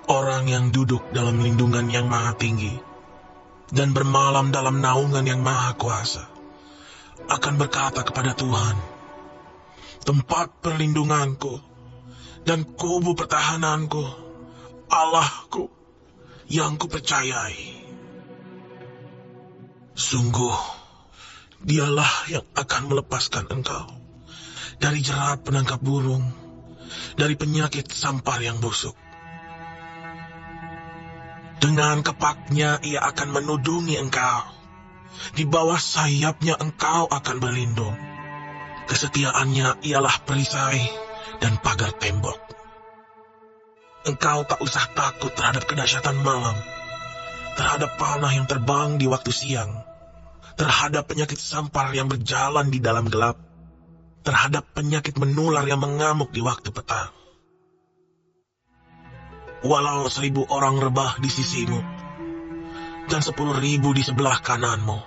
Orang yang duduk dalam lindungan yang maha tinggi dan bermalam dalam naungan yang maha kuasa akan berkata kepada Tuhan, tempat perlindunganku dan kubu pertahananku, Allahku yang kupercayai. Sungguh, dialah yang akan melepaskan engkau dari jerat penangkap burung, dari penyakit sampar yang busuk. Dengan kepaknya ia akan menudungi engkau. Di bawah sayapnya engkau akan berlindung. Kesetiaannya ialah perisai dan pagar tembok. Engkau tak usah takut terhadap kedahsyatan malam, terhadap panah yang terbang di waktu siang, terhadap penyakit sampar yang berjalan di dalam gelap, terhadap penyakit menular yang mengamuk di waktu petang. Walau 1000 orang rebah di sisimu, dan 10.000 di sebelah kananmu,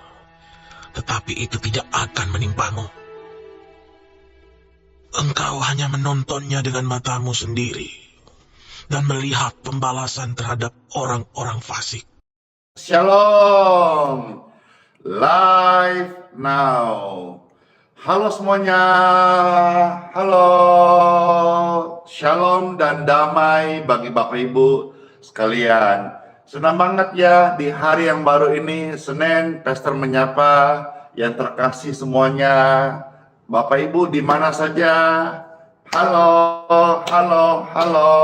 tetapi itu tidak akan menimpamu. Engkau hanya menontonnya dengan matamu sendiri, dan melihat pembalasan terhadap orang-orang fasik. Shalom, live now. Halo semuanya, halo, shalom dan damai bagi Bapak Ibu sekalian. Senang banget ya di hari yang baru ini, Senin, Pastor menyapa yang terkasih semuanya. Bapak Ibu di mana saja, halo, halo, halo.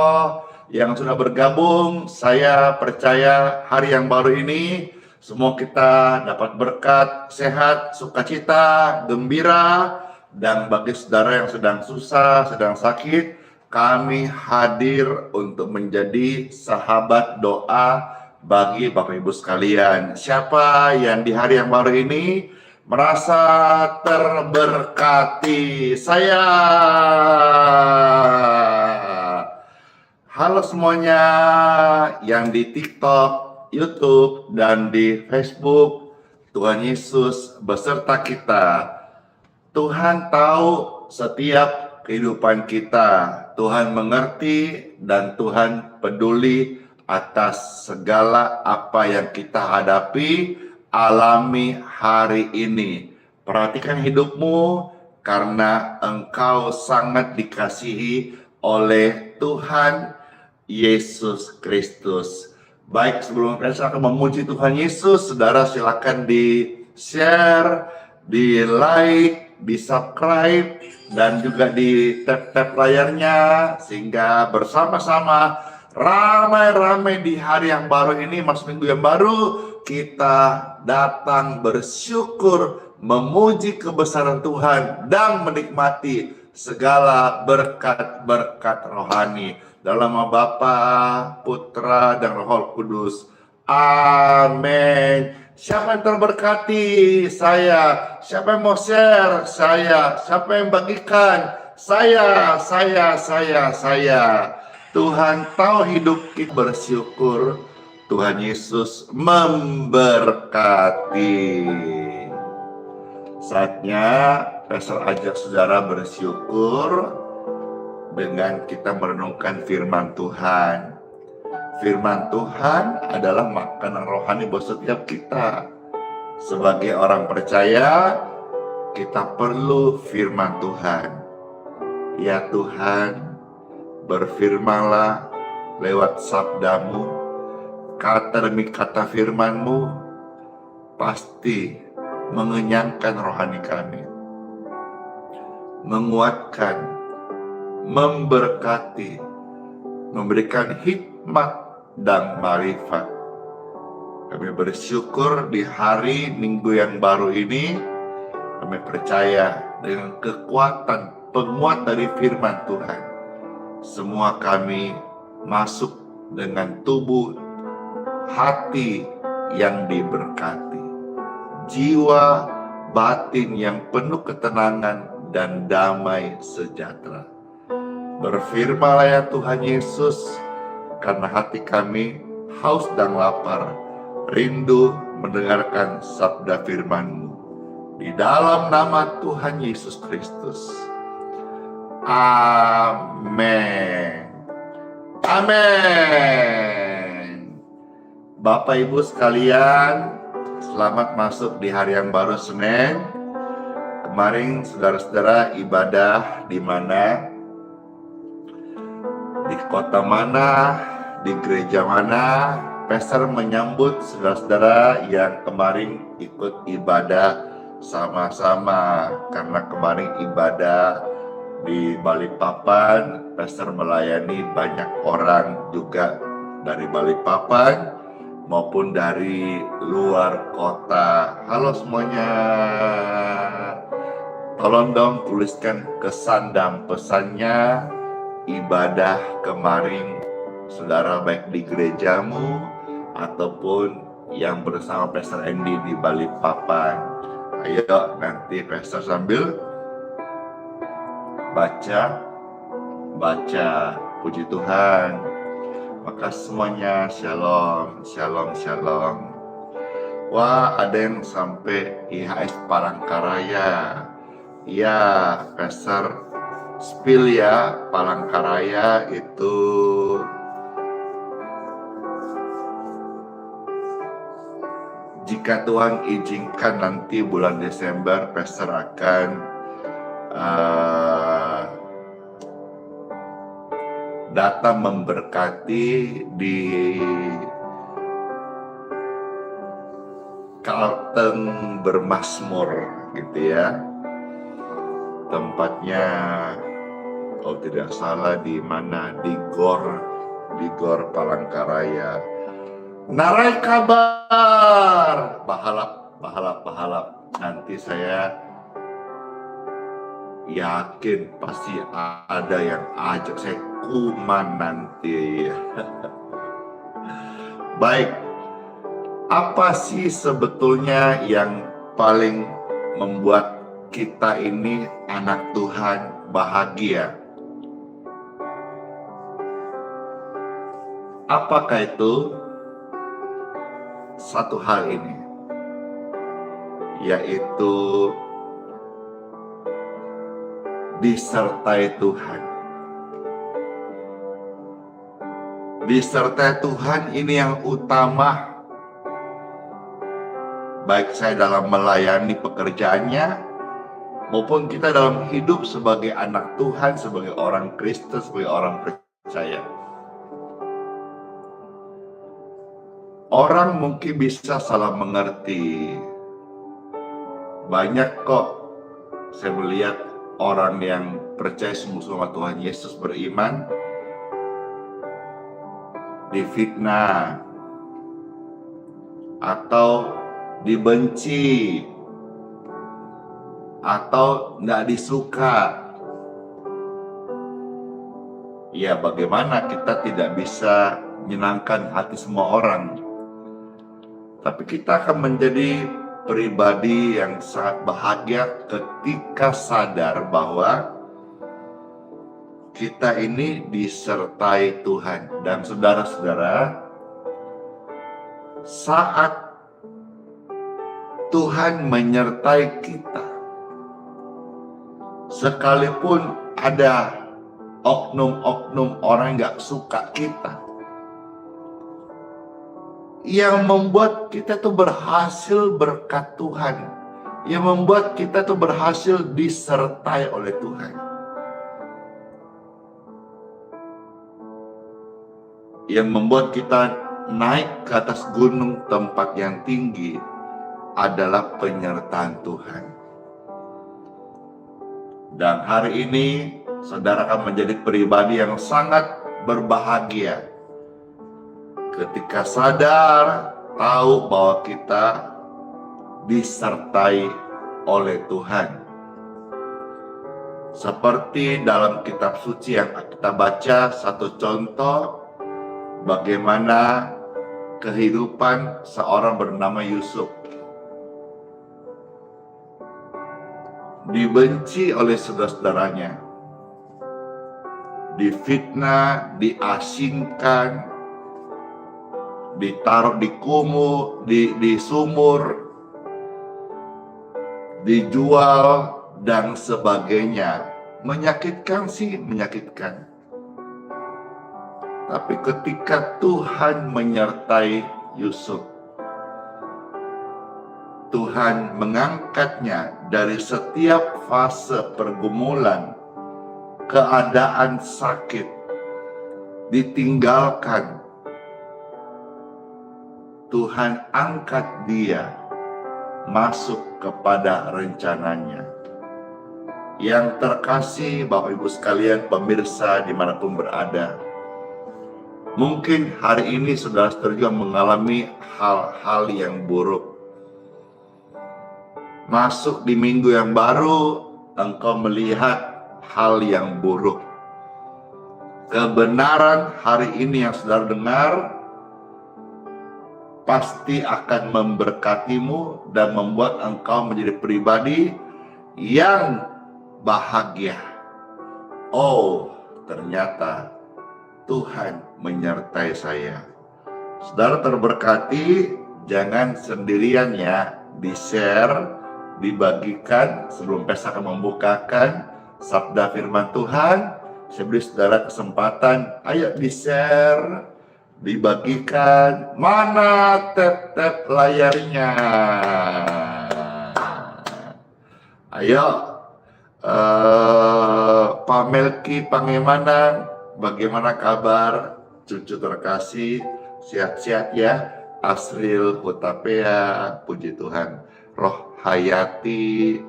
Yang sudah bergabung, saya percaya hari yang baru ini semua kita dapat berkat, sehat, sukacita, gembira. Dan bagi saudara yang sedang susah, sedang sakit, kami hadir untuk menjadi sahabat doa bagi Bapak Ibu sekalian. Siapa yang di hari yang baru ini merasa terberkati? Saya. Halo semuanya yang di TikTok, YouTube, dan di Facebook. Tuhan Yesus beserta kita. Tuhan tahu setiap kehidupan kita. Tuhan mengerti dan Tuhan peduli atas segala apa yang kita hadapi, alami hari ini. Perhatikan hidupmu karena engkau sangat dikasihi oleh Tuhan Yesus Kristus. Baik, sebelum saya akan memuji Tuhan Yesus, saudara silakan di-share, di-like, di-subscribe, dan juga di tap-tap layarnya, sehingga bersama-sama ramai-ramai di hari yang baru ini, masuk minggu yang baru, kita datang bersyukur, memuji kebesaran Tuhan, dan menikmati segala berkat-berkat rohani. Dalam nama Bapa, Putra, dan Roh Kudus. Amin. Siapa yang terberkati? Saya. Siapa yang mau share? Saya. Siapa yang bagikan? Saya. Tuhan tahu hidup kita, bersyukur. Tuhan Yesus memberkati. Saatnya Pastor ajak saudara bersyukur dengan kita merenungkan firman Tuhan. Firman Tuhan adalah makanan rohani buat setiap kita. Sebagai orang percaya, kita perlu firman Tuhan. Ya Tuhan, berfirmanlah lewat sabdamu, kata demi kata firman-Mu pasti mengenyangkan rohani kami, menguatkan, memberkati, memberikan hikmat dan marifat. Kami bersyukur di hari Minggu yang baru ini, kami percaya dengan kekuatan penguat dari firman Tuhan, semua kami masuk dengan tubuh hati yang diberkati, jiwa batin yang penuh ketenangan dan damai sejahtera. Berfirmanlah ya Tuhan Yesus, karena hati kami haus dan lapar, rindu mendengarkan sabda firman-Mu. Di dalam nama Tuhan Yesus Kristus. Amin. Amin. Bapak Ibu sekalian, selamat masuk di hari yang baru Senin. Kemarin saudara-saudara ibadah di mana? Di kota mana, di gereja mana, Pastor menyambut saudara-saudara yang kemarin ikut ibadah sama-sama. Karena kemarin ibadah di Balikpapan, Pastor melayani banyak orang juga dari Balikpapan maupun dari luar kota. Halo semuanya, tolong dong tuliskan kesan dan pesannya ibadah kemarin saudara, baik di gerejamu ataupun yang bersama Pastor Andy di Balikpapan. Ayo nanti Pastor sambil baca puji Tuhan. Maka semuanya shalom, shalom, shalom. Wah, ada yang sampai IHS Palangkaraya. Ya, Pastor spill ya, Palangkaraya itu jika Tuhan izinkan nanti bulan Desember Pastor akan datang memberkati di Kalteng Bermasmur gitu ya. Tempatnya kalau tidak salah di mana, di Gor Palangkaraya. Narai kabar, bahalap. Nanti saya yakin pasti ada yang ajak saya kuman nanti. Baik, apa sih sebetulnya yang paling membuat kita ini anak Tuhan bahagia? Apakah itu? Satu hal ini, yaitu disertai Tuhan. Disertai Tuhan ini yang utama, baik saya dalam melayani pekerjaannya maupun kita dalam hidup sebagai anak Tuhan, sebagai orang Kristen, sebagai orang percaya. Orang mungkin bisa salah mengerti. Banyak kok saya melihat orang yang percaya sungguh sama Tuhan Yesus, beriman, difitnah atau dibenci atau nggak disuka. Ya, bagaimana kita tidak bisa menyenangkan hati semua orang? Tapi kita akan menjadi pribadi yang sangat bahagia ketika sadar bahwa kita ini disertai Tuhan. Dan saudara-saudara, saat Tuhan menyertai kita, sekalipun ada oknum-oknum orang yang gak suka kita, yang membuat kita tuh berhasil berkat Tuhan, yang membuat kita tuh berhasil disertai oleh Tuhan. Yang membuat kita naik ke atas gunung tempat yang tinggi adalah penyertaan Tuhan. Dan hari ini saudara akan menjadi pribadi yang sangat berbahagia ketika sadar tahu bahwa kita disertai oleh Tuhan. Seperti dalam kitab suci yang kita baca, satu contoh bagaimana kehidupan seorang bernama Yusuf. Dibenci oleh saudara-saudaranya, difitnah, diasingkan, ditaruh di kumuh, di sumur, dijual, dan sebagainya. Menyakitkan sih, menyakitkan. Tapi ketika Tuhan menyertai Yusuf, Tuhan mengangkatnya dari setiap fase pergumulan, keadaan sakit, ditinggalkan. Tuhan angkat dia masuk kepada rencananya. Yang terkasih Bapak Ibu sekalian, pemirsa dimanapun berada, mungkin hari ini saudara-saudara juga mengalami hal-hal yang buruk. Masuk di minggu yang baru, engkau melihat hal yang buruk. Kebenaran hari ini yang saudara dengar pasti akan memberkatimu dan membuat engkau menjadi pribadi yang bahagia. Oh, ternyata Tuhan menyertai saya. Saudara terberkati, jangan sendirian ya, di-share, dibagikan. Sebelum Pes akan membukakan sabda firman Tuhan, saya beri saudara kesempatan, ayo di-share, dibagikan. Mana tap-tap layarnya? Ayo, Pak Melki Pangemanan, bagaimana kabar? Cucu terkasih, sehat-sehat ya. Asril Hutapea, puji Tuhan. Roh Hayati,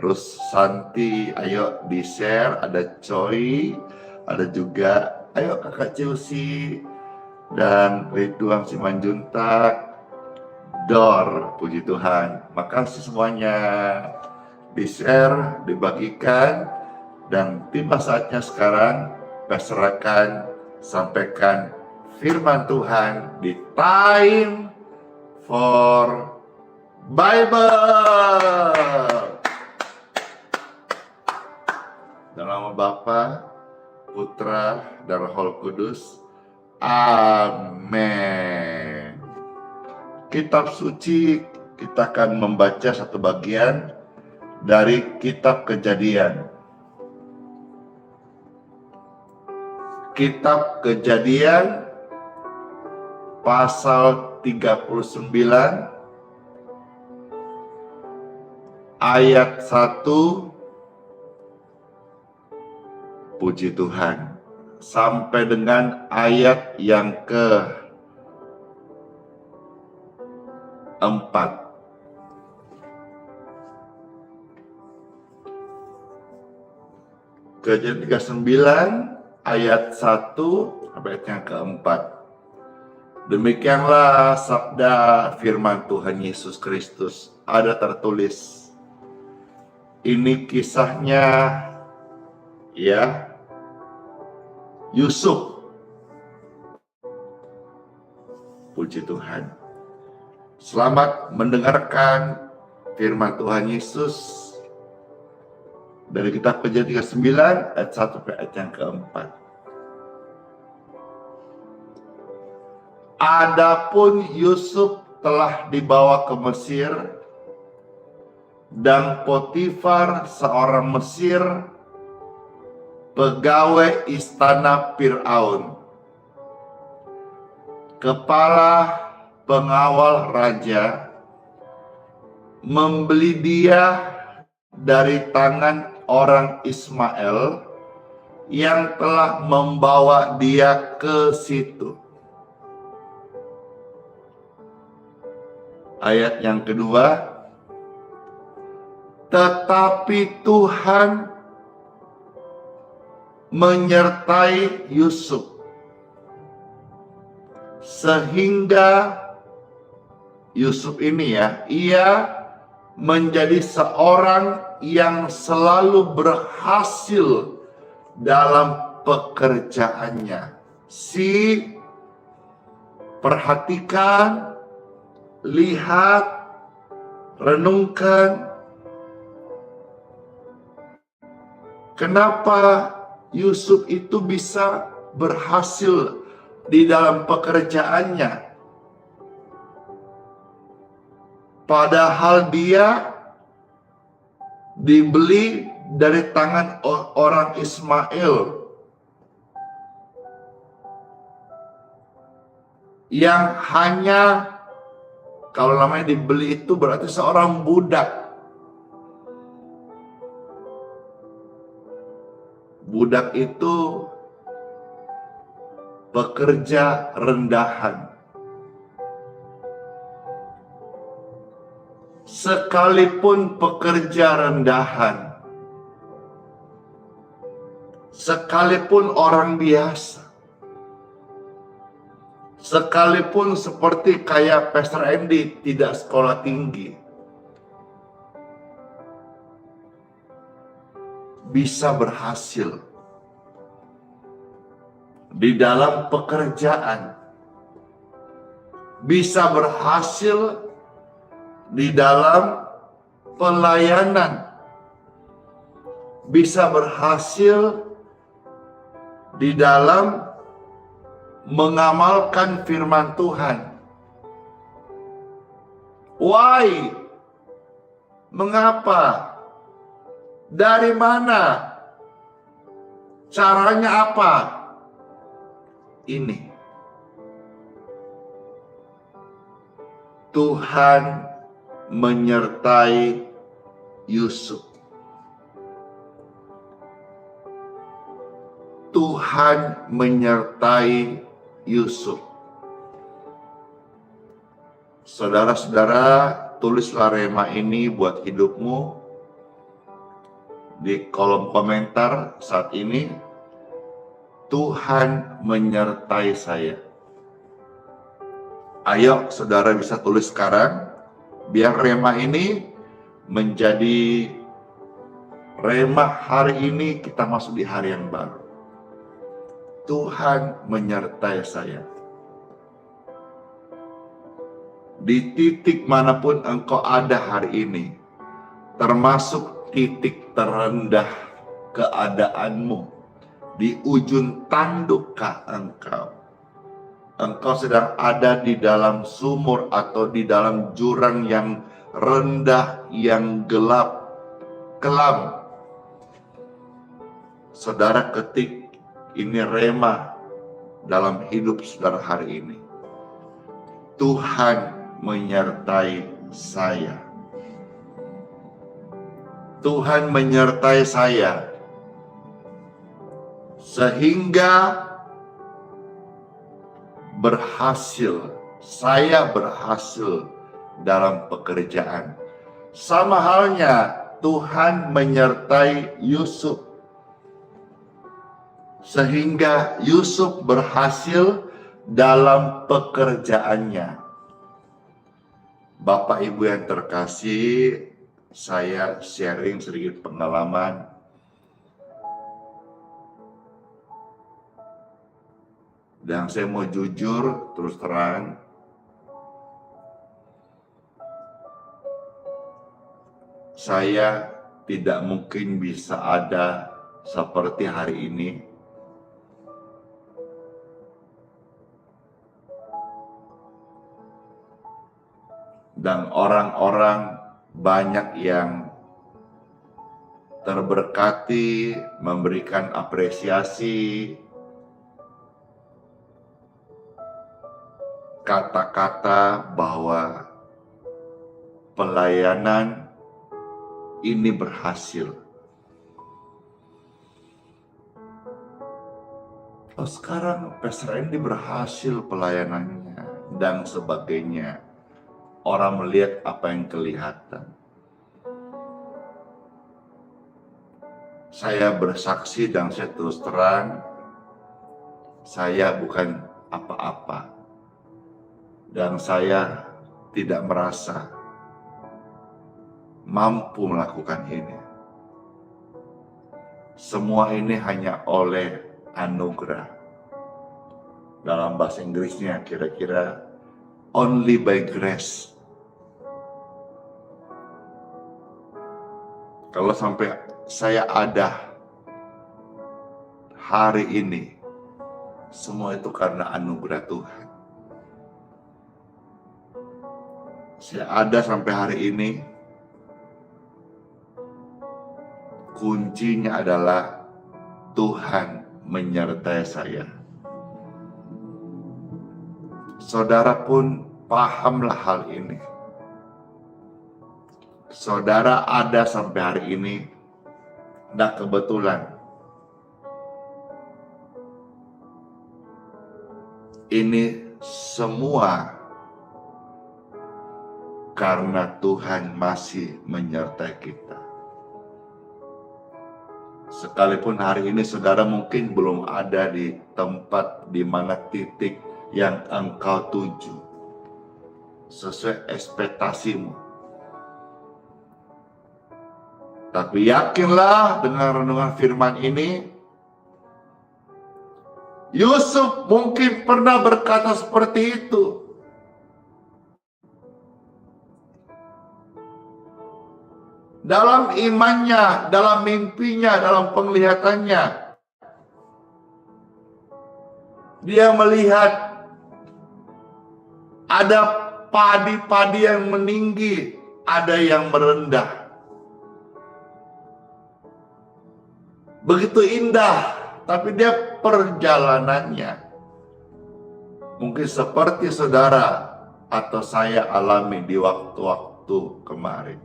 Rusanti, ayo di-share. Ada Choi, ada juga, ayo kakak Chelsea, dan Ridwan Simanjuntak, Dor, puji Tuhan. Makasih semuanya. Di-share, dibagikan, dan tiba saatnya sekarang Pastor sampaikan firman Tuhan di Time for Bible. Dalam nama Bapa, Putra, dan Roh Kudus. Amin. Kitab suci, kita akan membaca satu bagian dari kitab Kejadian. Kitab Kejadian pasal 39 ayat 1, puji Tuhan, sampai dengan ayat yang ke-4. Kejadian 39 ayat 1 sampai ayat yang ke-4. Demikianlah sabda firman Tuhan Yesus Kristus. Ada tertulis. Ini kisahnya ya, Yusuf. Puji Tuhan. Selamat mendengarkan firman Tuhan Yesus dari kitab Kejadian 39 ayat 1 sampai ayat yang ke-4. Adapun Yusuf telah dibawa ke Mesir, dan Potifar seorang Mesir, pegawai istana Fir'aun, kepala pengawal raja, membeli dia dari tangan orang Ismail yang telah membawa dia ke situ. Ayat yang kedua, tetapi Tuhan menyertai Yusuf sehingga Yusuf ini ia menjadi seorang yang selalu berhasil dalam pekerjaannya. Perhatikan, lihat, renungkan. Kenapa Yusuf itu bisa berhasil di dalam pekerjaannya? Padahal dia dibeli dari tangan orang Ismail yang hanya, kalau namanya dibeli itu berarti seorang budak. Budak itu pekerja rendahan. Sekalipun pekerja rendahan, sekalipun orang biasa, sekalipun seperti kayak Pastor Andy tidak sekolah tinggi, bisa berhasil di dalam pekerjaan, bisa berhasil di dalam pelayanan, bisa berhasil di dalam mengamalkan firman Tuhan. Why? Mengapa? Dari mana? Caranya apa? Ini. Tuhan menyertai Yusuf. Tuhan menyertai Yusuf. Saudara-saudara, tulislah rema ini buat hidupmu di kolom komentar saat ini. Tuhan menyertai saya. Ayo saudara bisa tulis sekarang, biar rema ini menjadi rema hari ini, kita masuk di hari yang baru. Tuhan menyertai saya. Di titik manapun engkau ada hari ini, termasuk titik terendah keadaanmu, di ujung tandukkah engkau? Engkau sedang ada di dalam sumur atau di dalam jurang yang rendah, yang gelap, kelam. Saudara ketik, ini rema dalam hidup saudara hari ini. Tuhan menyertai saya. Tuhan menyertai saya sehingga saya berhasil dalam pekerjaan. Sama halnya Tuhan menyertai Yusuf sehingga Yusuf berhasil dalam pekerjaannya. Bapak Ibu yang terkasih, saya sharing sedikit pengalaman. Dan saya mau jujur, terus terang, saya tidak mungkin bisa ada seperti hari ini. Dan orang-orang banyak yang terberkati, memberikan apresiasi, kata-kata bahwa pelayanan ini berhasil. Oh, sekarang Pastor Andy berhasil pelayanannya dan sebagainya. Orang melihat apa yang kelihatan. Saya bersaksi dan saya terus terang, saya bukan apa-apa. dan saya tidak merasa mampu melakukan ini. Semua ini hanya oleh anugerah. Dalam bahasa Inggrisnya kira-kira only by grace. Kalau sampai saya ada hari ini, semua itu karena anugerah Tuhan. Saya ada sampai hari ini, kuncinya adalah Tuhan menyertai saya. Saudara pun pahamlah hal ini. Saudara ada sampai hari ini, tidak kebetulan. Ini semua karena Tuhan masih menyertai kita. Sekalipun hari ini saudara mungkin belum ada di tempat di mana titik yang engkau tuju sesuai ekspektasimu. Tapi yakinlah dengan renungan firman ini, Yusuf mungkin pernah berkata seperti itu. Dalam imannya, dalam mimpinya, dalam penglihatannya, dia melihat ada padi-padi yang meninggi, ada yang merendah. Begitu indah, tapi dia perjalanannya mungkin seperti saudara atau saya alami di waktu-waktu kemarin.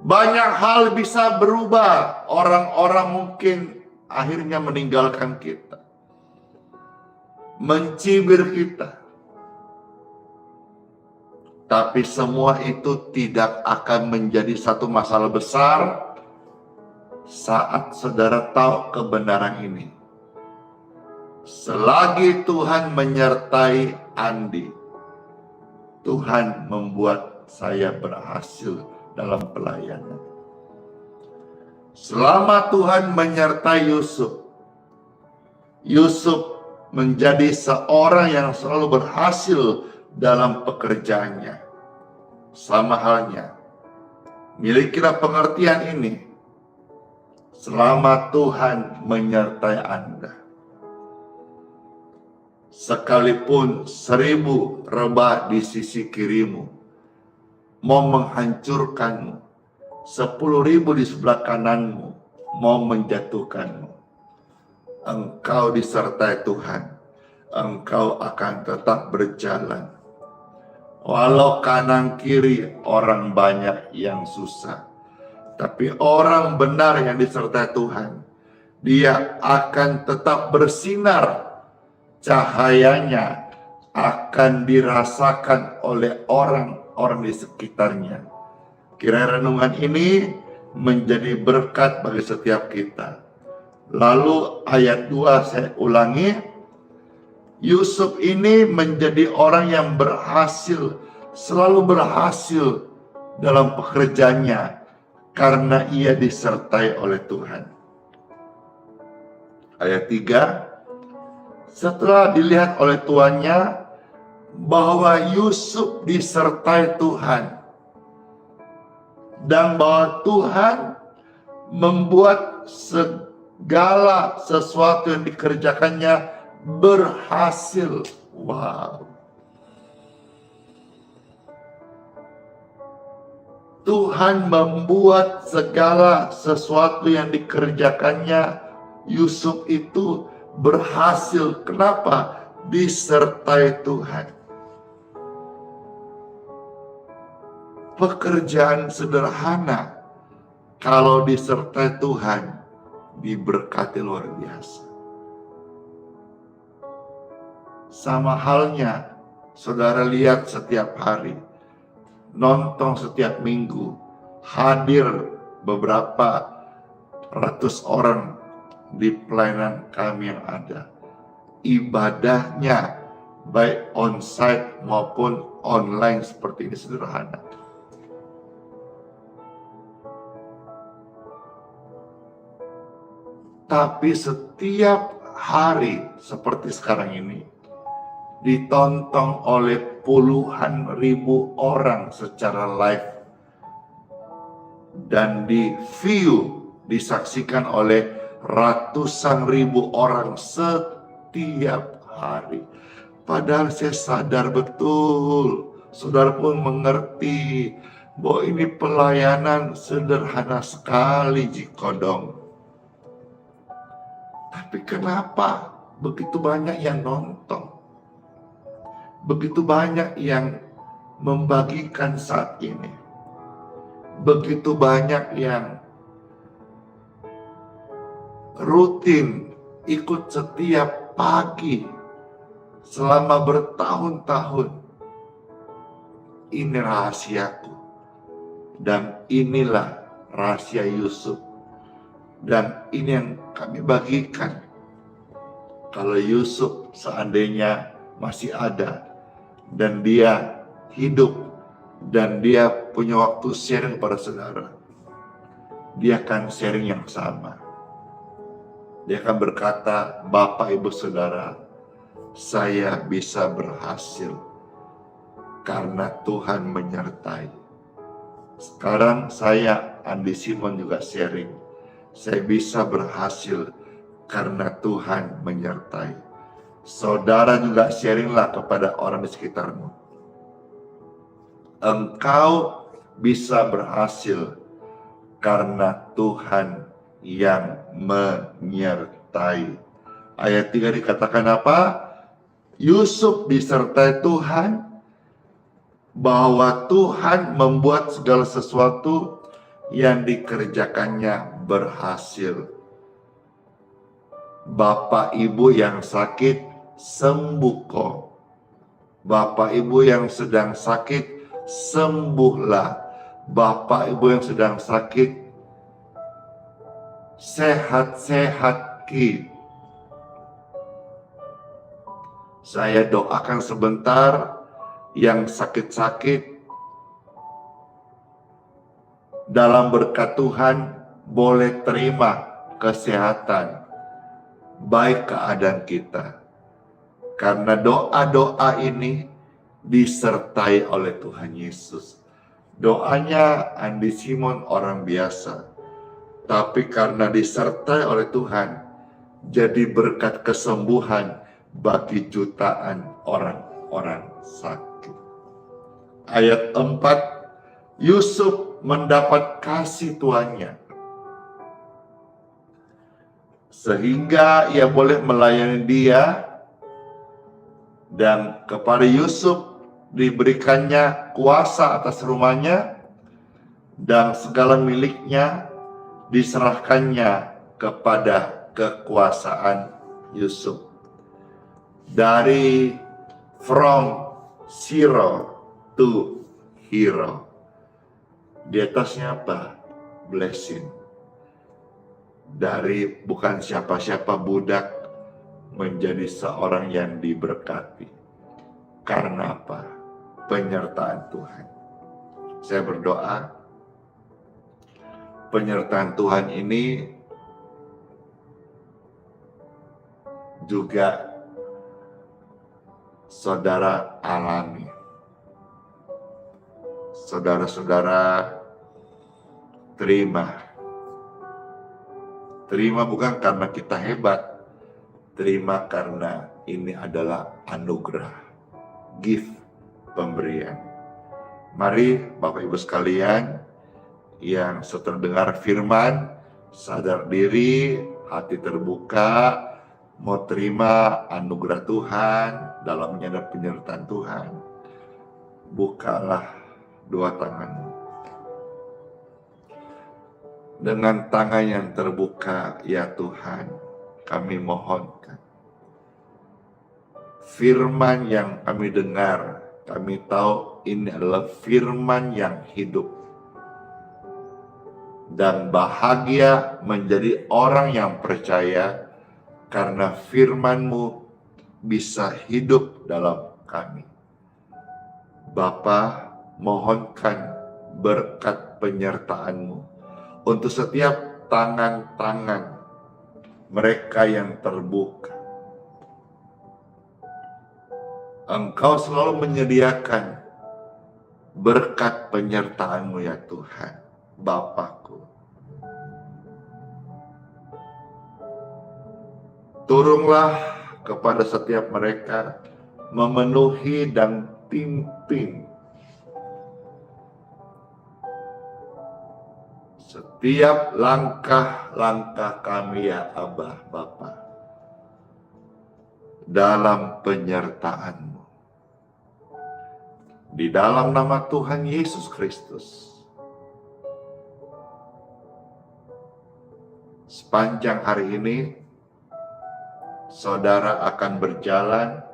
Banyak hal bisa berubah, orang-orang mungkin akhirnya meninggalkan kita, mencibir kita. Tapi semua itu tidak akan menjadi satu masalah besar saat saudara tahu kebenaran ini. Selagi Tuhan menyertai Andi, Tuhan membuat saya berhasil dalam pelayanan. Selama Tuhan menyertai Yusuf, Yusuf menjadi seorang yang selalu berhasil dalam pekerjaannya. Sama halnya, milikilah pengertian ini. Selama Tuhan menyertai Anda, sekalipun 1000 rebah di sisi kirimu mau menghancurkanmu, 10.000 di sebelah kananmu mau menjatuhkanmu, engkau disertai Tuhan, engkau akan tetap berjalan. Walau kanan kiri orang banyak yang susah, tapi orang benar yang disertai Tuhan, dia akan tetap bersinar. Cahayanya akan dirasakan oleh orang-orang di sekitarnya. Kiranya renungan ini menjadi berkat bagi setiap kita. Lalu ayat 2 saya ulangi. Yusuf ini menjadi orang yang berhasil, selalu berhasil dalam pekerjaannya karena ia disertai oleh Tuhan. Ayat 3, setelah dilihat oleh tuannya bahwa Yusuf disertai Tuhan dan bahwa Tuhan membuat segala sesuatu yang dikerjakannya berhasil. Wow. Tuhan membuat segala sesuatu yang dikerjakannya Yusuf itu berhasil. Kenapa? Disertai Tuhan. Pekerjaan sederhana kalau disertai Tuhan diberkati luar biasa. Sama halnya saudara lihat setiap hari, nonton setiap minggu, hadir beberapa ratus orang di pelayanan kami yang ada. ibadahnya, baik onsite maupun online seperti ini sederhana. Tapi setiap hari seperti sekarang ini ditonton oleh puluhan ribu orang secara live dan disaksikan oleh ratusan ribu orang setiap hari. Padahal saya sadar betul, saudara pun mengerti bahwa ini pelayanan sederhana sekali Jikodong. Tapi kenapa begitu banyak yang nonton? Begitu banyak yang membagikan saat ini. Begitu banyak yang rutin ikut setiap pagi selama bertahun-tahun. Ini rahasiaku. Dan inilah rahasia Yusuf. Dan ini yang kami bagikan. Kalau Yusuf seandainya masih ada dan dia hidup dan dia punya waktu sharing kepada saudara, dia akan sharing yang sama. Dia akan berkata, Bapak Ibu Saudara, saya bisa berhasil karena Tuhan menyertai. Sekarang saya, Andi Simon, juga sharing. Saya bisa berhasil karena Tuhan menyertai. Saudara juga sharinglah kepada orang di sekitarmu. Engkau bisa berhasil karena Tuhan yang menyertai. Ayat 3 dikatakan apa? Yusuf disertai Tuhan, bahwa Tuhan membuat segala sesuatu yang dikerjakannya berhasil. Bapak Ibu yang sakit sembuh kok. Bapak Ibu yang sedang sakit sembuhlah. Bapak Ibu yang sedang sakit sehat-sehat ki. Saya doakan sebentar yang sakit-sakit, dalam berkat Tuhan boleh terima kesehatan, baik keadaan kita. Karena doa-doa ini disertai oleh Tuhan Yesus. Doanya Andi Simon orang biasa, tapi karena disertai oleh Tuhan, jadi berkat kesembuhan bagi jutaan orang-orang sakit. Ayat 4, Yusuf mendapat kasih tuannya, sehingga ia boleh melayani dia, dan kepada Yusuf diberikannya kuasa atas rumahnya, dan segala miliknya diserahkannya kepada kekuasaan Yusuf. Dari from zero to hero. Di atasnya apa? Blessing. Dari bukan siapa-siapa budak menjadi seorang yang diberkati. Karena apa? Penyertaan Tuhan. Saya berdoa, penyertaan Tuhan ini juga saudara alami. Saudara-saudara terima. Terima bukan karena kita hebat. Terima karena ini adalah anugerah. Gift, pemberian. Mari Bapak Ibu sekalian yang setelah dengar firman, sadar diri, hati terbuka, mau terima anugerah Tuhan dalam menyadari penyertaan Tuhan. Bukalah dua tanganmu. Dengan tangan yang terbuka, ya Tuhan, kami mohonkan. Firman yang kami dengar, kami tahu ini adalah firman yang hidup. Dan bahagia menjadi orang yang percaya karena firman-Mu bisa hidup dalam kami. Bapa, mohonkan berkat penyertaan-Mu untuk setiap tangan-tangan mereka yang terbuka. Engkau selalu menyediakan berkat penyertaan-Mu ya Tuhan, Bapakku. Turunlah kepada setiap mereka, memenuhi dan pimpin setiap langkah-langkah kami ya Abah Bapa dalam penyertaan-Mu. Di dalam nama Tuhan Yesus Kristus, sepanjang hari ini saudara akan berjalan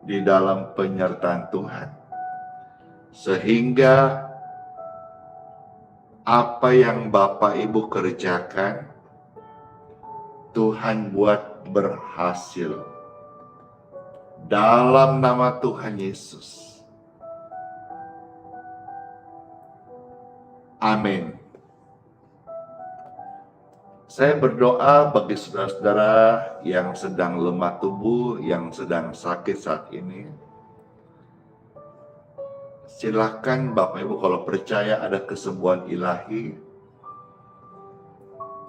di dalam penyertaan Tuhan, sehingga apa yang Bapak Ibu kerjakan, Tuhan buat berhasil. Dalam nama Tuhan Yesus. Amin. Saya berdoa bagi saudara-saudara yang sedang lemah tubuh, yang sedang sakit saat ini. Silakan Bapak Ibu kalau percaya ada kesembuhan ilahi,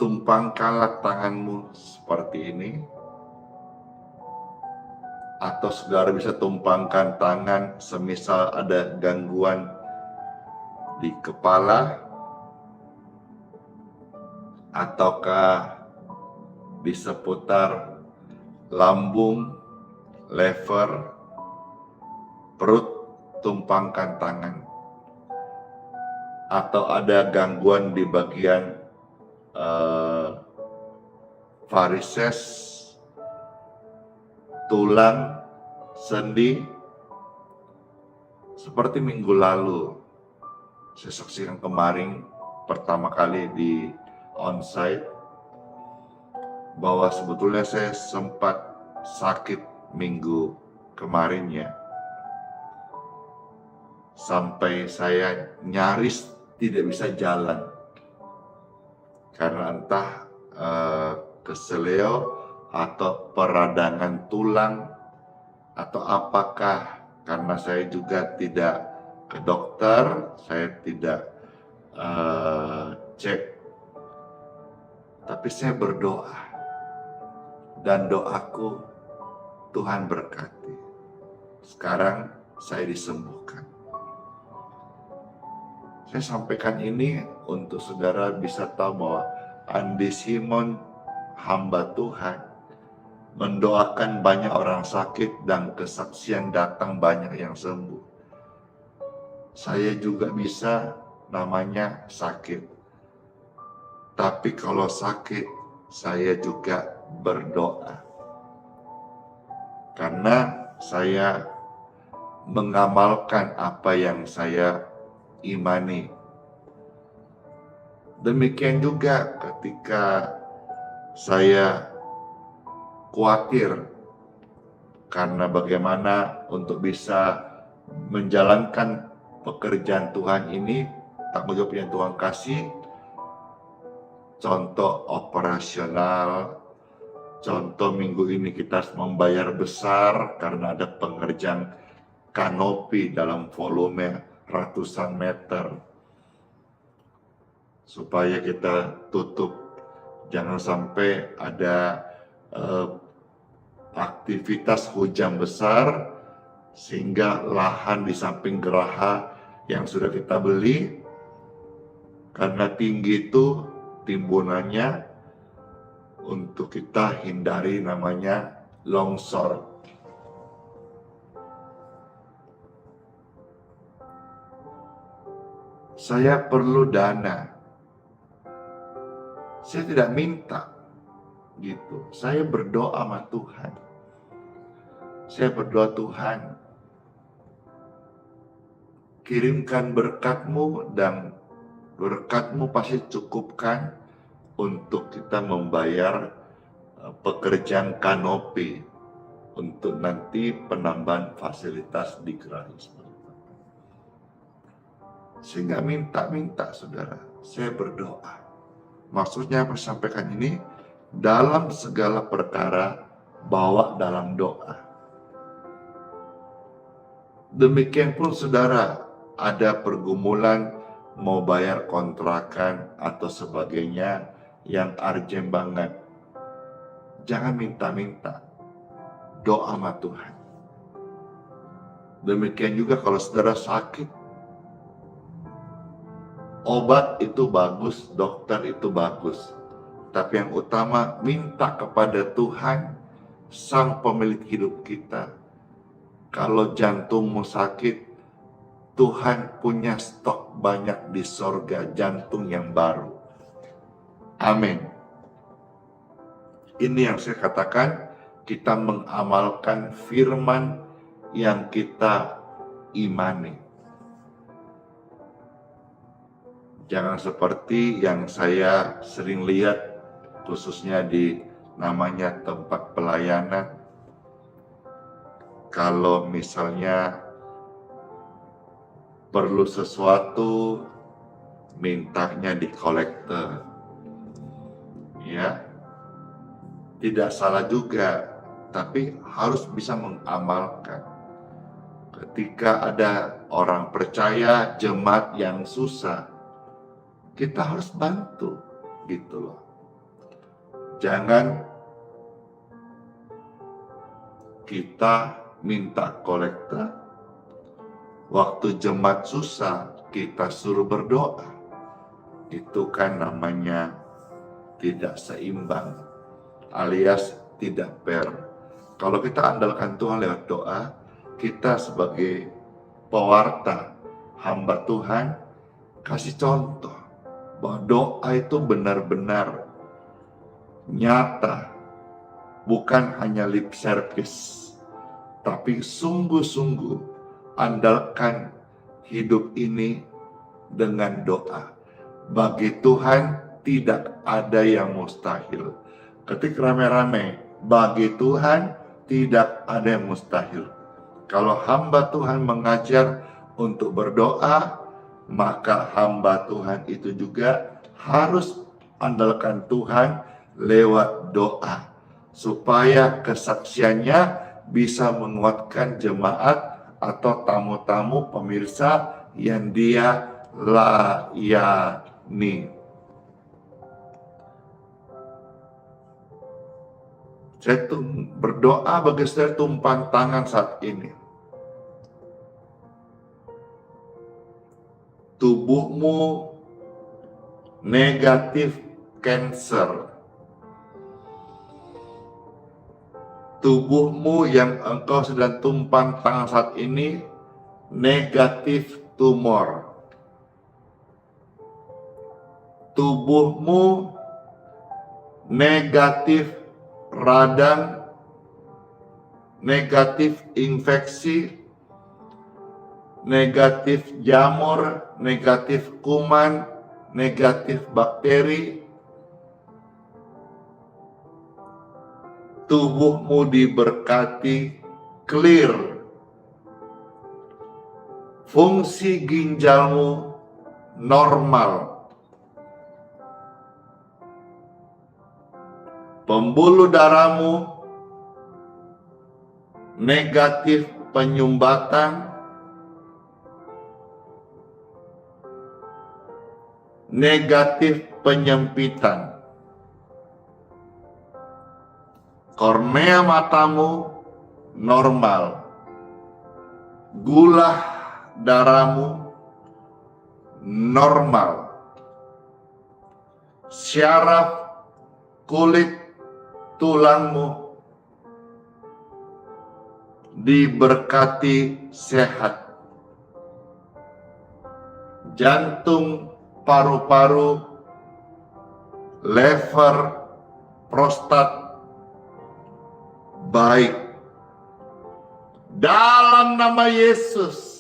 tumpangkanlah tanganmu seperti ini. Atau saudara bisa tumpangkan tangan semisal ada gangguan di kepala, ataukah di seputar lambung, lever, perut, tumpangkan tangan. Atau ada gangguan di bagian varises, tulang, sendi, seperti minggu lalu saya saksikan kemarin pertama kali di onsite, bahwa sebetulnya saya sempat sakit minggu kemarinnya, sampai saya nyaris tidak bisa jalan karena entah keseleo atau peradangan tulang, atau apakah karena saya juga tidak ke dokter, saya tidak cek. Tapi saya berdoa, dan doaku Tuhan berkati. Sekarang saya disembuhkan. Saya sampaikan ini untuk saudara bisa tahu bahwa Andi Simon, hamba Tuhan, mendoakan banyak orang sakit dan kesaksian datang banyak yang sembuh. Saya juga bisa namanya sakit. Tapi kalau sakit, saya juga berdoa. Karena saya mengamalkan apa yang saya imani. Demikian juga ketika saya khawatir karena bagaimana untuk bisa menjalankan pekerjaan Tuhan ini, tanggung jawab yang Tuhan kasih, contoh operasional, contoh minggu ini kita harus membayar besar karena ada pengerjaan kanopi dalam volume ratusan meter, supaya kita tutup, jangan sampai ada aktivitas hujan besar sehingga lahan di samping geraha yang sudah kita beli karena tinggi itu timbunannya, untuk kita hindari namanya longsor. Saya perlu dana. Saya tidak minta gitu. Saya berdoa sama Tuhan. Saya berdoa, Tuhan, kirimkan berkat-Mu, dan berkat-Mu pasti cukupkan untuk kita membayar pekerjaan kanopi untuk nanti penambahan fasilitas di Gratis. Sehingga minta saudara, saya berdoa. Maksudnya apa sampaikan ini? Dalam segala perkara, bawa dalam doa. Demikian pun saudara, ada pergumulan mau bayar kontrakan atau sebagainya yang urgent banget. Jangan minta-minta, doa sama Tuhan. Demikian juga kalau saudara sakit, obat itu bagus, dokter itu bagus. Tapi yang utama, minta kepada Tuhan, Sang Pemilik hidup kita. Kalau jantungmu sakit, Tuhan punya stok banyak di sorga, jantung yang baru. Amin. Ini yang saya katakan, kita mengamalkan firman yang kita imani. Jangan seperti yang saya sering lihat, khususnya di namanya tempat pelayanan. Kalau misalnya perlu sesuatu, mintanya di kolektor. Ya, tidak salah juga, tapi harus bisa mengamalkan. Ketika ada orang percaya, jemaat yang susah, kita harus bantu, gitu loh. Jangan kita minta kolektor, waktu jemaat susah, kita suruh berdoa. Itu kan namanya tidak seimbang, alias tidak fair. Kalau kita andalkan Tuhan lewat doa, kita sebagai pewarta, hamba Tuhan, kasih contoh bahwa doa itu benar-benar nyata, bukan hanya lip service, tapi sungguh-sungguh andalkan hidup ini dengan doa. Bagi Tuhan tidak ada yang mustahil. Ketika rame-rame, bagi Tuhan tidak ada yang mustahil. Kalau hamba Tuhan mengajar untuk berdoa, maka hamba Tuhan itu juga harus andalkan Tuhan lewat doa, supaya kesaksiannya bisa menguatkan jemaat atau tamu-tamu pemirsa yang dia layani. Saya berdoa bagi saudara tumpang tangan saat ini. Tubuhmu negatif cancer. Tubuhmu yang engkau sedang tumpang tangan saat ini negatif tumor. Tubuhmu negatif radang, negatif infeksi, negatif jamur, negatif kuman, negatif bakteri. Tubuhmu diberkati clear. Fungsi ginjalmu normal. Pembuluh darahmu negatif penyumbatan, negatif penyempitan. Kornea matamu normal. Gula darahmu normal. Syaraf kulit tulangmu diberkati sehat. Jantung, paru-paru, lever, prostat baik. Dalam nama Yesus.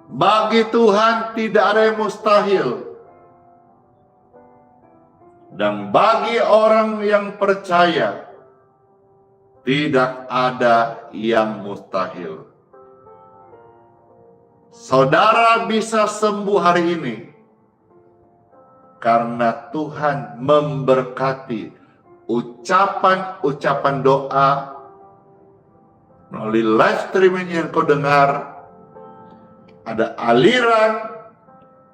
Bagi Tuhan tidak ada yang mustahil. Dan bagi orang yang percaya, tidak ada yang mustahil. Saudara bisa sembuh hari ini karena Tuhan memberkati ucapan-ucapan doa melalui live streaming yang kau dengar. Ada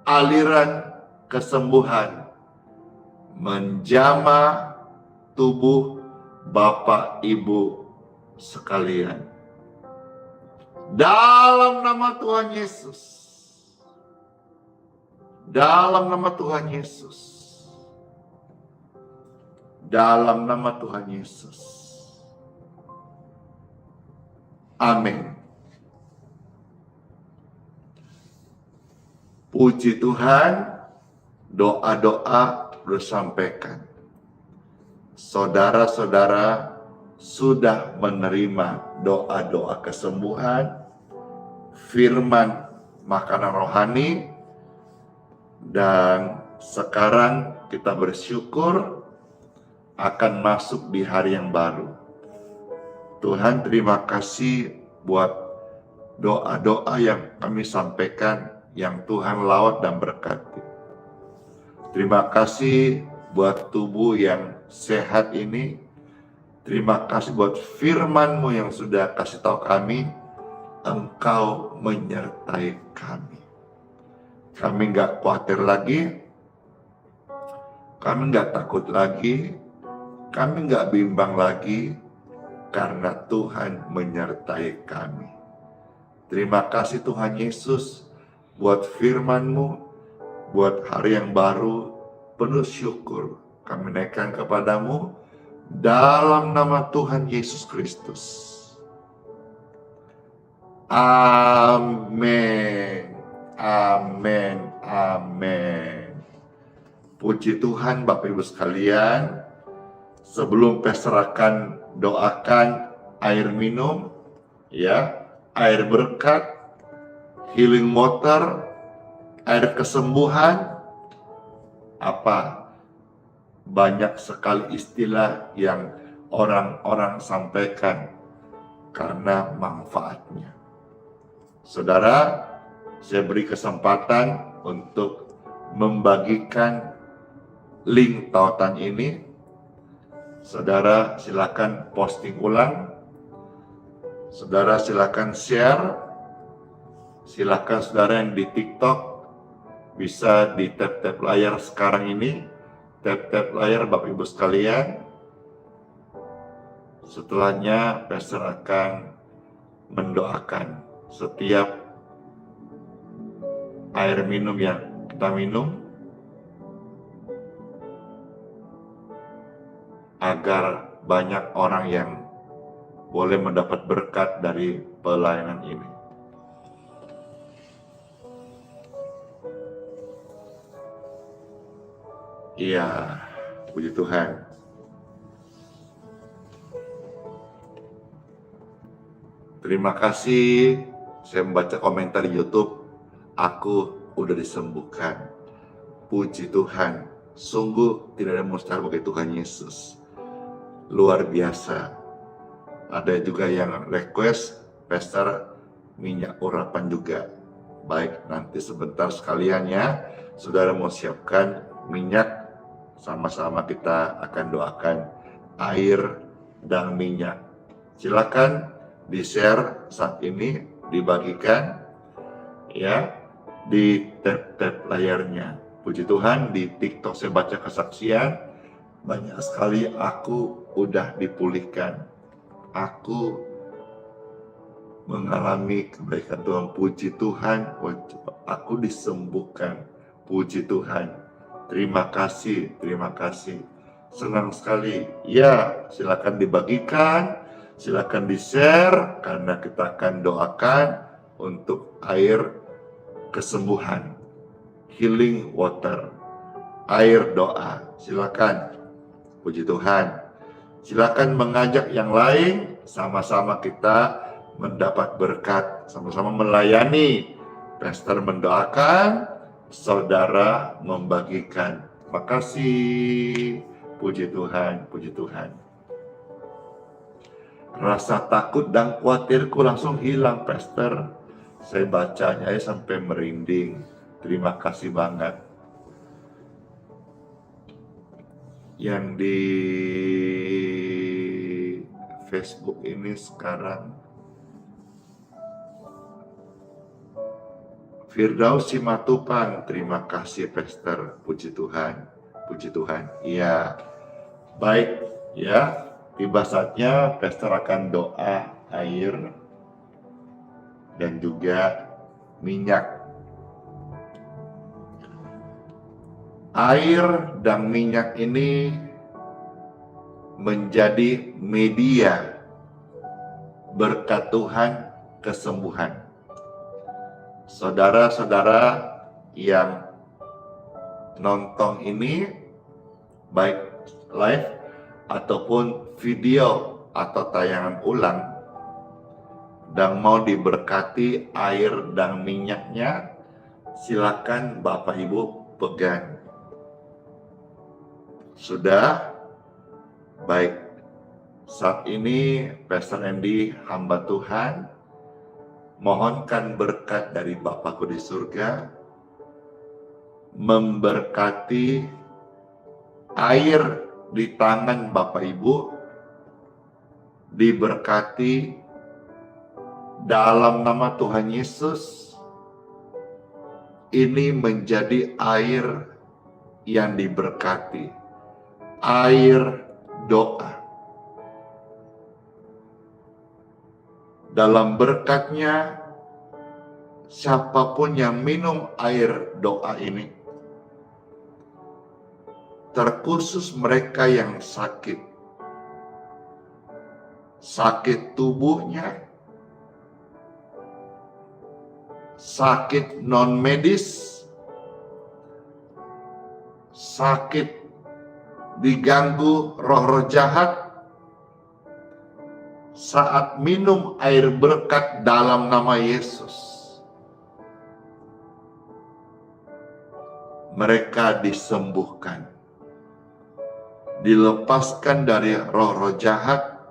aliran kesembuhan menjamah tubuh Bapak Ibu sekalian. Dalam nama Tuhan Yesus. Dalam nama Tuhan Yesus. Dalam nama Tuhan Yesus. Amin. Puji Tuhan, doa-doa disampaikan. Saudara-saudara sudah menerima doa-doa kesembuhan, firman makanan rohani, dan sekarang kita bersyukur akan masuk di hari yang baru. Tuhan, terima kasih buat doa-doa yang kami sampaikan, yang Tuhan lawat dan berkati. Terima kasih buat tubuh yang sehat ini. Terima kasih buat firman-Mu yang sudah kasih tahu kami, Engkau menyertai kami. Kami nggak khawatir lagi, kami nggak takut lagi, kami nggak bimbang lagi, karena Tuhan menyertai kami. Terima kasih Tuhan Yesus, buat firman-Mu, buat hari yang baru, penuh syukur kami naikkan kepadamu dalam nama Tuhan Yesus Kristus. Amin, amin, amin. Puji Tuhan Bapak Ibu sekalian, sebelum Pastor akan doakan air minum, ya, air berkat, healing water, air kesembuhan, banyak sekali istilah yang orang-orang sampaikan karena manfaatnya. Saudara, saya beri kesempatan untuk membagikan link tautan ini. Saudara silakan posting ulang, saudara silakan share. Silakan saudara yang di TikTok bisa di tap-tap layar sekarang ini, tap-tap layar Bapak Ibu sekalian. Setelahnya Pastor akan mendoakan setiap air minum yang kita minum agar banyak orang yang boleh mendapat berkat dari pelayanan ini. Iya, puji Tuhan. Terima kasih. Saya membaca komentar di YouTube, aku udah disembuhkan. Puji Tuhan. Sungguh tidak ada mustahil bagi Tuhan Yesus. Luar biasa. Ada juga yang request Pastor minyak urapan juga. Baik, nanti sebentar sekalian ya. Saudara mau siapkan minyak. Sama-sama kita akan doakan air dan minyak. Silakan di-share saat ini, dibagikan ya di tab-tab layarnya. Puji Tuhan, di TikTok saya baca kesaksian, banyak sekali aku udah dipulihkan. Aku mengalami kebaikan Tuhan. Puji Tuhan, aku disembuhkan. Puji Tuhan. Terima kasih, terima kasih. Senang sekali. Ya, silakan dibagikan, silakan di-share, karena kita akan doakan untuk air kesembuhan, healing water, air doa. Silakan. Puji Tuhan. Silakan mengajak yang lain, sama-sama kita mendapat berkat, sama-sama melayani. Pastor mendoakan, saudara membagikan Makasih. Puji Tuhan, puji Tuhan. Rasa takut dan khawatirku langsung hilang, Pastor. Saya bacanya sampai merinding. Terima kasih banget. Yang di Facebook ini sekarang Firdaus Simatupang, terima kasih Pastor. Puji Tuhan, puji Tuhan. Iya, baik ya. Tiba saatnya Pastor akan doa air dan juga minyak. Air dan minyak ini menjadi media berkat Tuhan kesembuhan. Saudara-saudara yang nonton ini, baik live ataupun video atau tayangan ulang, dan mau diberkati air dan minyaknya, silakan Bapak Ibu pegang. Sudah? Baik. Saat ini Pastor Andy, hamba Tuhan, mohonkan berkat dari Bapakku di surga, memberkati air di tangan Bapak Ibu, diberkati dalam nama Tuhan Yesus. Ini menjadi air yang diberkati, air doa. Dalam berkatnya, siapapun yang minum air doa ini, terkhusus mereka yang sakit tubuhnya, sakit non medis, sakit diganggu roh-roh jahat, saat minum air berkat dalam nama Yesus, mereka disembuhkan, dilepaskan dari roh-roh jahat,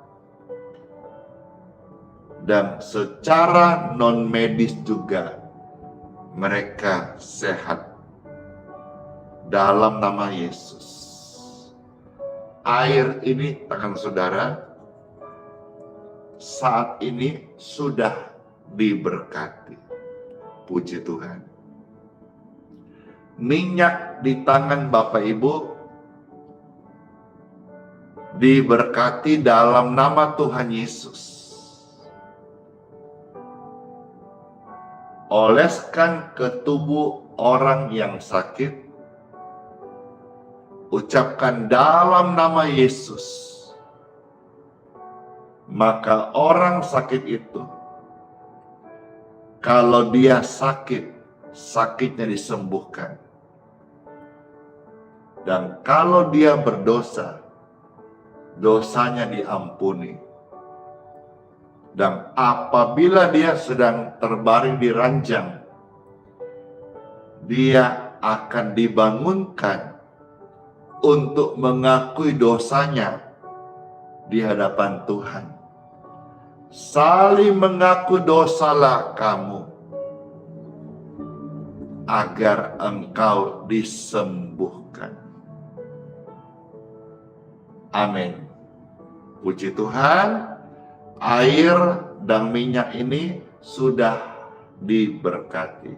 dan secara non medis juga mereka sehat dalam nama Yesus. Air ini tangan saudara saat ini sudah diberkati. Puji Tuhan. Minyak di tangan Bapak Ibu diberkati dalam nama Tuhan Yesus. Oleskan ke tubuh orang yang sakit, ucapkan dalam nama Yesus, maka orang sakit itu, kalau dia sakit, sakitnya disembuhkan. Dan kalau dia berdosa, dosanya diampuni. Dan apabila dia sedang terbaring di ranjang, dia akan dibangunkan untuk mengakui dosanya di hadapan Tuhan. Saling mengaku dosalah kamu, agar engkau disembuhkan. Amin. Puji Tuhan. Air dan minyak ini sudah diberkati.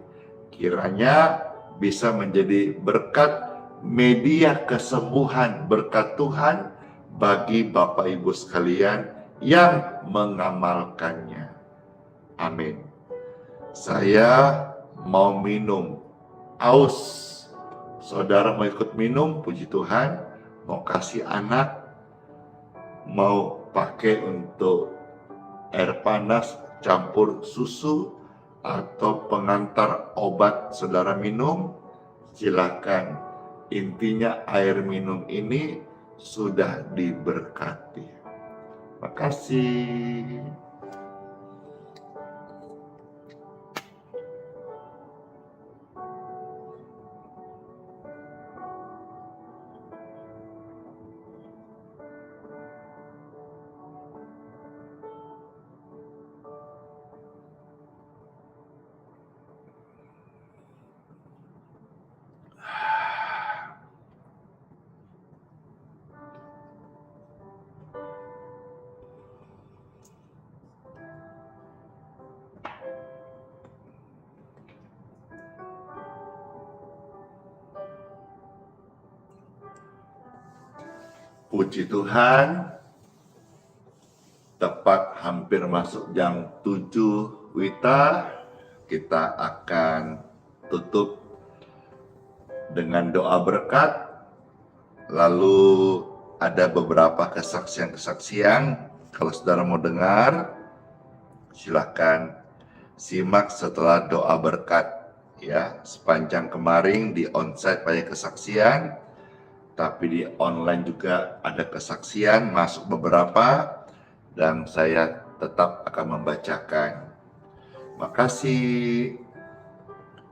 Kiranya bisa menjadi berkat, media kesembuhan berkat Tuhan bagi Bapak Ibu sekalian yang mengamalkannya. Amin. Saya mau minum. Aus. Saudara mau ikut minum, puji Tuhan. Mau kasih anak, mau pakai untuk air panas campur susu atau pengantar obat saudara minum, silakan. Intinya air minum ini sudah diberkati. Makasih. Puji Tuhan, tepat hampir masuk jam 7 Wita, kita akan tutup dengan doa berkat. Lalu ada beberapa kesaksian-kesaksian. Kalau saudara mau dengar, silakan simak setelah doa berkat. Ya, sepanjang kemarin di onsite banyak kesaksian, tapi di online juga ada kesaksian, masuk beberapa, dan saya tetap akan membacakan. Makasih,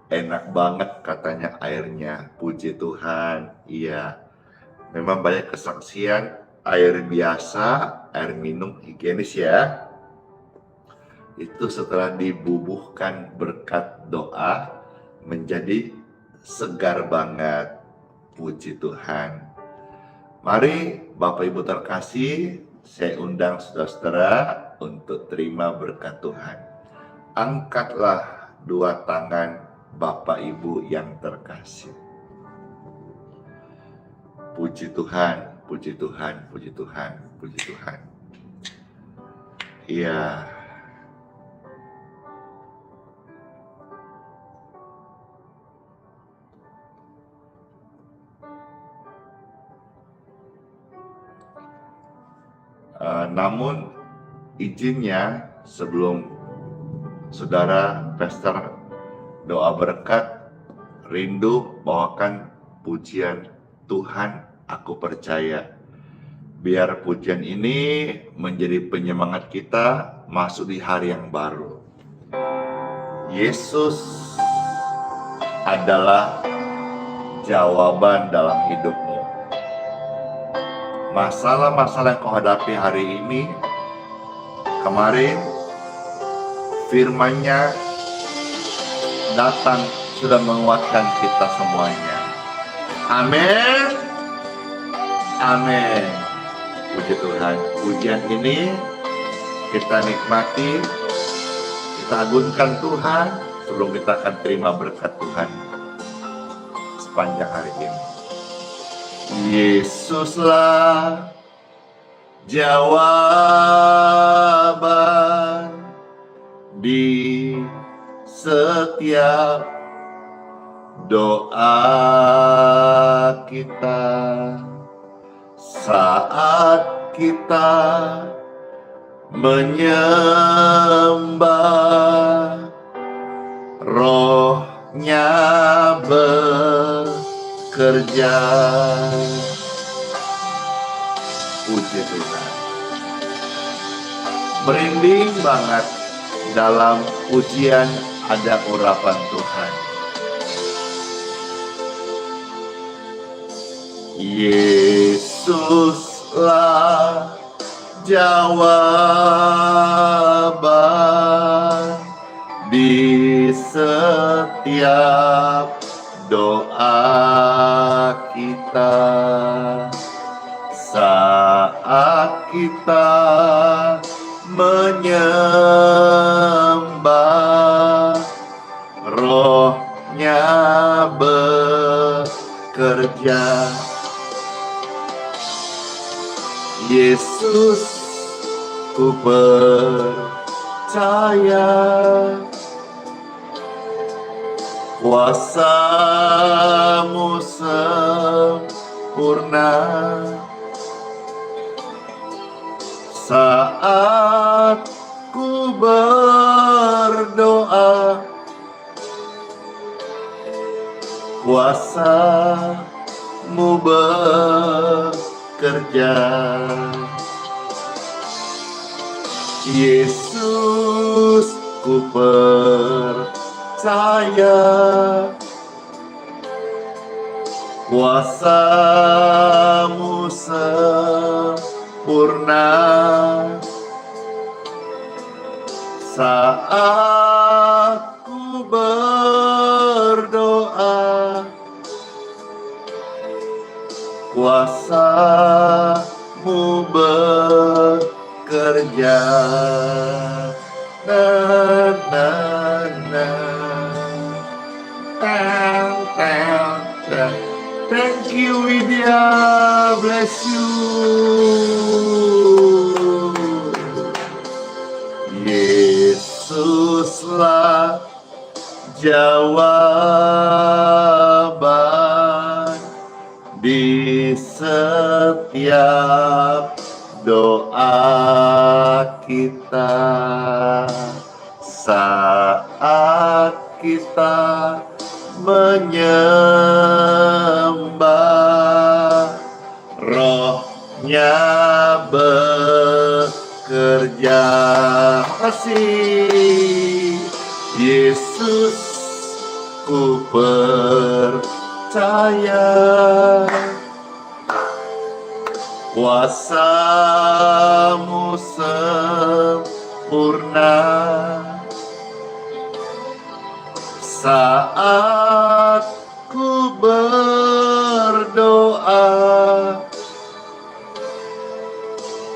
enak banget katanya airnya, puji Tuhan. Iya, memang banyak kesaksian, air biasa, air minum higienis ya. Itu setelah dibubuhkan berkat doa, menjadi segar banget. Puji Tuhan. Mari Bapak Ibu terkasih, saya undang saudara-saudara untuk terima berkat Tuhan. Angkatlah dua tangan Bapak Ibu yang terkasih. Puji Tuhan, puji Tuhan, puji Tuhan, puji Tuhan. Iya. Namun izinnya sebelum saudara Pastor doa berkat, rindu bawakan pujian Tuhan aku percaya. Biar pujian ini menjadi penyemangat kita masuk di hari yang baru. Yesus adalah jawaban dalam hidupmu. Masalah-masalah yang kau hadapi hari ini, kemarin firman-Nya datang sudah menguatkan kita semuanya. Amin. Amin. Puji Tuhan. Pujian ini kita nikmati, kita agungkan Tuhan sebelum kita akan terima berkat Tuhan sepanjang hari ini. Yesuslah jawaban di setiap doa kita saat kita menyembah, Roh-Nya bekerja. Puji Tuhan. Merinding banget dalam pujian ada urapan Tuhan. Yesuslah jawaban di setiap doa kita saat kita menyembah, Roh-Nya bekerja. Yesus, ku percaya kuasa-Mu sempurna saat ku berdoa, kuasa-Mu bekerja. Yesus, ku percaya kuasa-Mu sempurna saat ku berdoa, kuasa-Mu bekerja. Na na na. Tang tang tang. Thank you, Widya. Bless you. setiap doa kita saat kita menyembah. Rohnya bekerja. Kasih Yesus, ku percaya kuasa-Mu sempurna saat ku berdoa.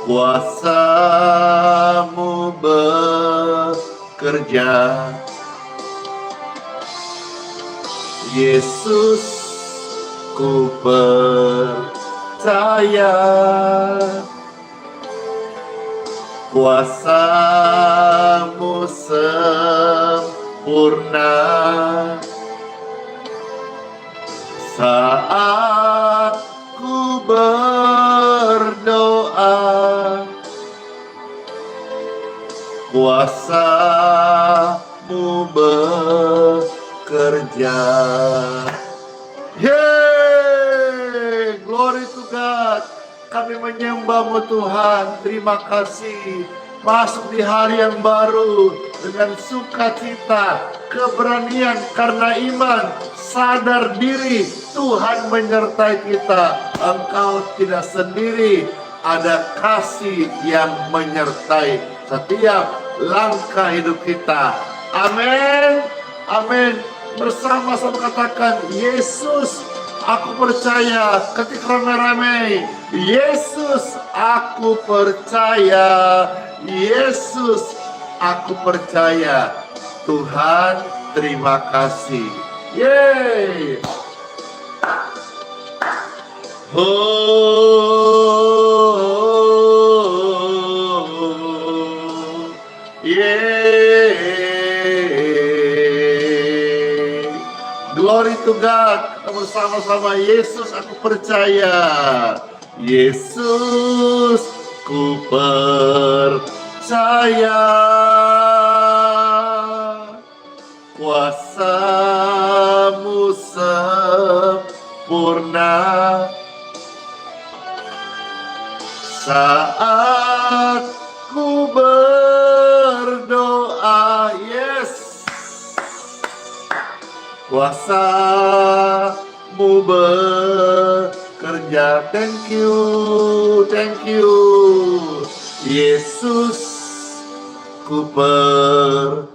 Kuasa-Mu bekerja. Yesus, ku percaya kuasa-Mu sempurna saat ku berdoa. Kuasa-Mu bekerja. Yeay, glory to God. Kami menyembah-Mu Tuhan. Terima kasih. Masuk di hari yang baru dengan sukacita, keberanian karena iman, sadar diri Tuhan menyertai kita. Engkau tidak sendiri, ada kasih yang menyertai setiap langkah hidup kita. Amin. Amin. Bersama-sama katakan, Yesus, aku percaya. Ketika rame-rame, Yesus, aku percaya. Yesus, aku percaya. Tuhan, terima kasih. Yeay. Oh, yeay. Glory to God. Kita bersama-sama. Yesus, aku percaya. Yesus, ku percaya. Kuasa-Mu sempurna saat ku berdoa. Yes, kuasa-Mu bekerja. Thank you, thank you. Yesus, ku percaya.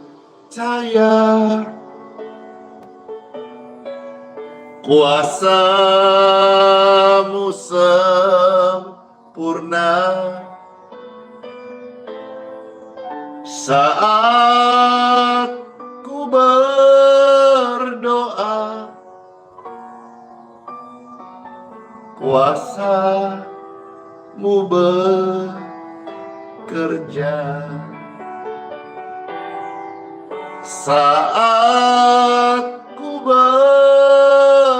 Kuasa-Mu sempurna saat ku berdoa. Kuasa-Mu bekerja saat ku berdoa.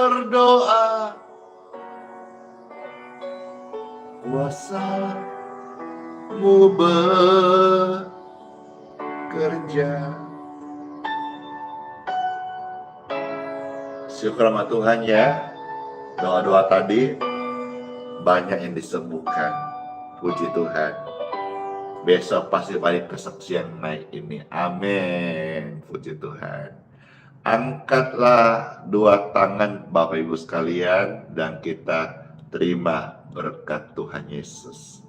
Kuasa-Mu bekerja. Syukur sama Tuhan ya. Doa-doa tadi banyak yang disembuhkan. Puji Tuhan. Besok pasti banyak kesaksian naik ini. Amin. Puji Tuhan. Angkatlah dua tangan Bapak Ibu sekalian dan kita terima berkat Tuhan Yesus.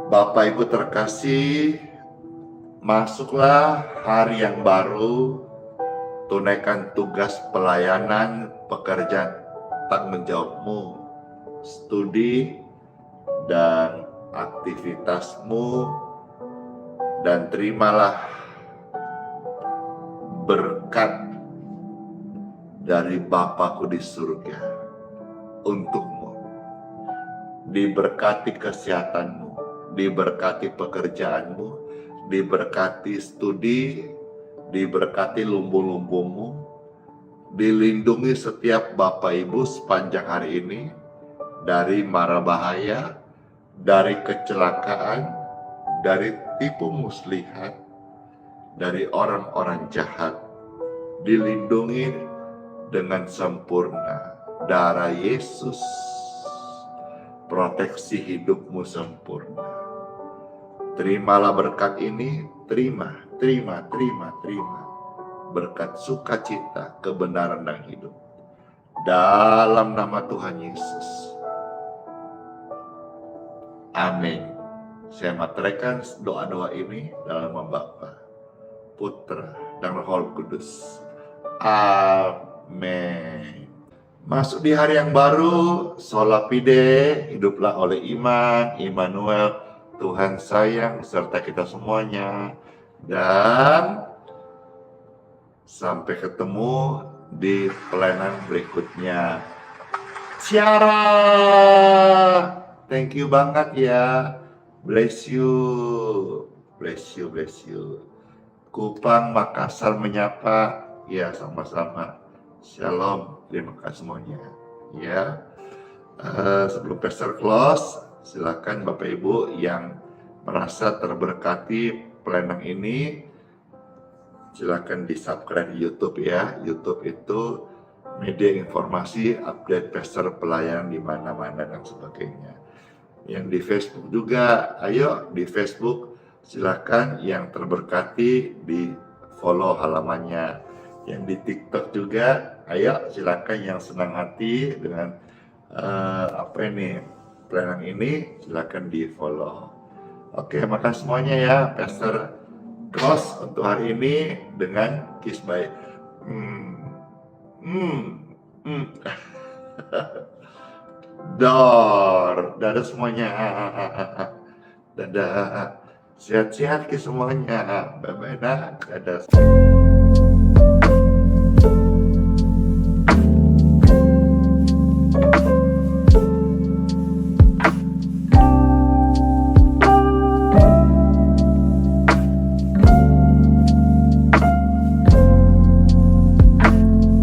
Bapak Ibu terkasih, masuklah hari yang baru, tunaikan tugas pelayanan, pekerjaan tanggung jawabmu, studi dan aktivitasmu, dan terimalah berkat dari Bapakku di surga untukmu. Diberkati kesehatanmu, diberkati pekerjaanmu, diberkati studi, diberkati lumbu-lumbumu, dilindungi setiap Bapak Ibu sepanjang hari ini dari mara bahaya, dari kecelakaan, dari tipu muslihat, dari orang-orang jahat. Dilindungi dengan sempurna darah Yesus. Proteksi hidupmu sempurna. Terimalah berkat ini, terima. Berkat sukacita, kebenaran dan hidup. Dalam nama Tuhan Yesus. Amin. Saya materaikan doa-doa ini dalam nama Bapa, Putra, dan Roh Kudus. Amin. Masuk di hari yang baru, Sola Fide, hiduplah oleh iman, Immanuel, Tuhan sayang serta kita semuanya. Dan sampai ketemu di pelayanan berikutnya. Ciara, thank you banget ya. Bless you. Kupang, Makassar menyapa. Ya, sama-sama. Shalom, terima kasih semuanya. Ya, sebelum pastor close, silakan Bapak Ibu yang merasa terberkati pelayanan ini, silakan di subscribe di YouTube ya. YouTube itu media informasi, update pastor pelayanan di mana-mana dan sebagainya. Yang di Facebook juga, ayo di Facebook silakan yang terberkati di follow halamannya. Yang di TikTok juga, ayo silakan yang senang hati dengan pelayanan ini, silakan di follow. Oke, makasih semuanya ya. Pastor close untuk hari ini dengan kiss by Dor. Dadah semuanya. Dadah. Sehat-sehat ke semuanya. Bye-bye. Dadah.